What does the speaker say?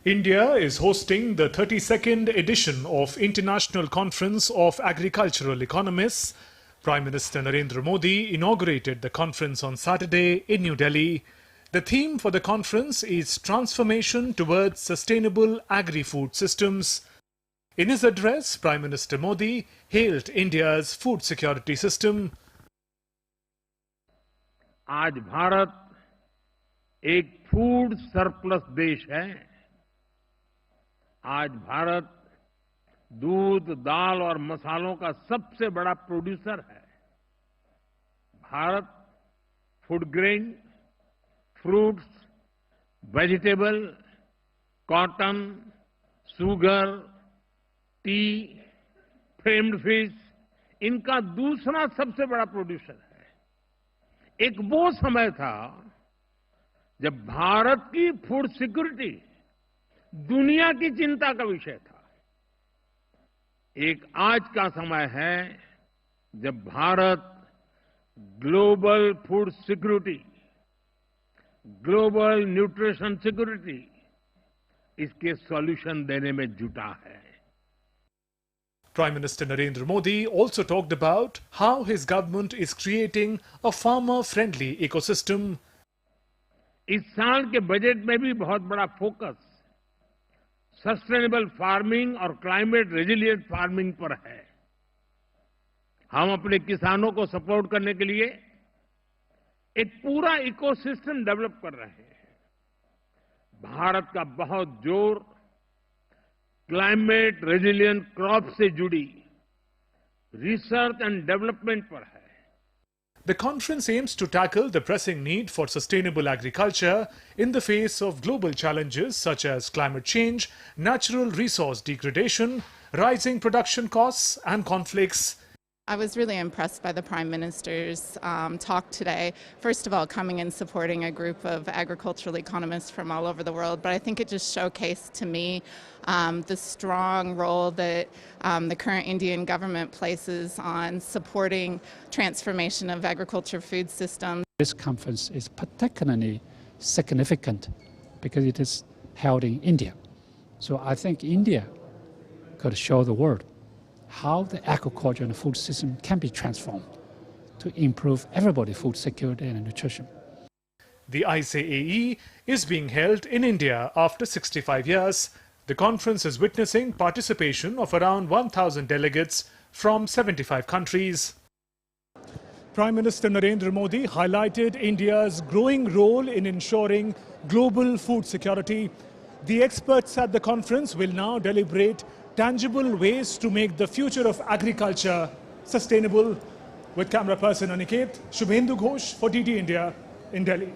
India is hosting the 32nd edition of International Conference of Agricultural Economists. Prime Minister Narendra Modi inaugurated the conference on Saturday in New Delhi. The theme for the conference is Transformation towards Sustainable Agri-Food Systems. In his address, Prime Minister Modi hailed India's food security system. आज भारत एक food surplus देश है। आज भारत दूध, दाल और मसालों का सबसे बड़ा प्रोड्यूसर है। Bharat food grain, fruits, vegetable, cotton, sugar, T, framed fish, इनका दूसरा सबसे बड़ा प्रोड्यूसर है। एक वो समय था जब भारत की फूड सिक्योरिटी दुनिया की चिंता का विषय था। एक आज का समय है जब Bharat global food security, global nutrition security, इसके सॉल्यूशन देने में जुटा है। Prime Minister Narendra Modi also talked about how his government is creating a farmer-friendly ecosystem. इस साल के बजट में भी बहुत बड़ा फोकस सस्टेनेबल फार्मिंग और क्लाइमेट रेजिलिएंट फार्मिंग पर है। हम अपने किसानों को सपोर्ट करने के लिए एक पूरा इकोसिस्टम डेवलप कर रहे हैं। भारत का बहुत जोर क्लाइमेट रेजिलिएंट क्रॉप से जुड़ी रिसर्च एंड डेवलपमेंट पर है। The conference aims to tackle the pressing need for sustainable agriculture in the face of global challenges such as climate change, natural resource degradation, rising production costs and conflicts. I was really impressed by the Prime Minister's talk today. First of all, coming and supporting a group of agricultural economists from all over the world, but I think it just showcased to me the strong role that the current Indian government places on supporting transformation of agriculture food systems. This conference is particularly significant because it is held in India. So I think India could show the world how the agriculture and food system can be transformed to improve everybody's food security and nutrition. The ICAE is being held in India after 65 years. The conference is witnessing participation of around 1,000 delegates from 75 countries. Prime Minister Narendra Modi highlighted India's growing role in ensuring global food security. The experts at the conference will now deliberate tangible ways to make the future of agriculture sustainable. With camera person Aniket, Shubhendu Ghosh for DD India in Delhi.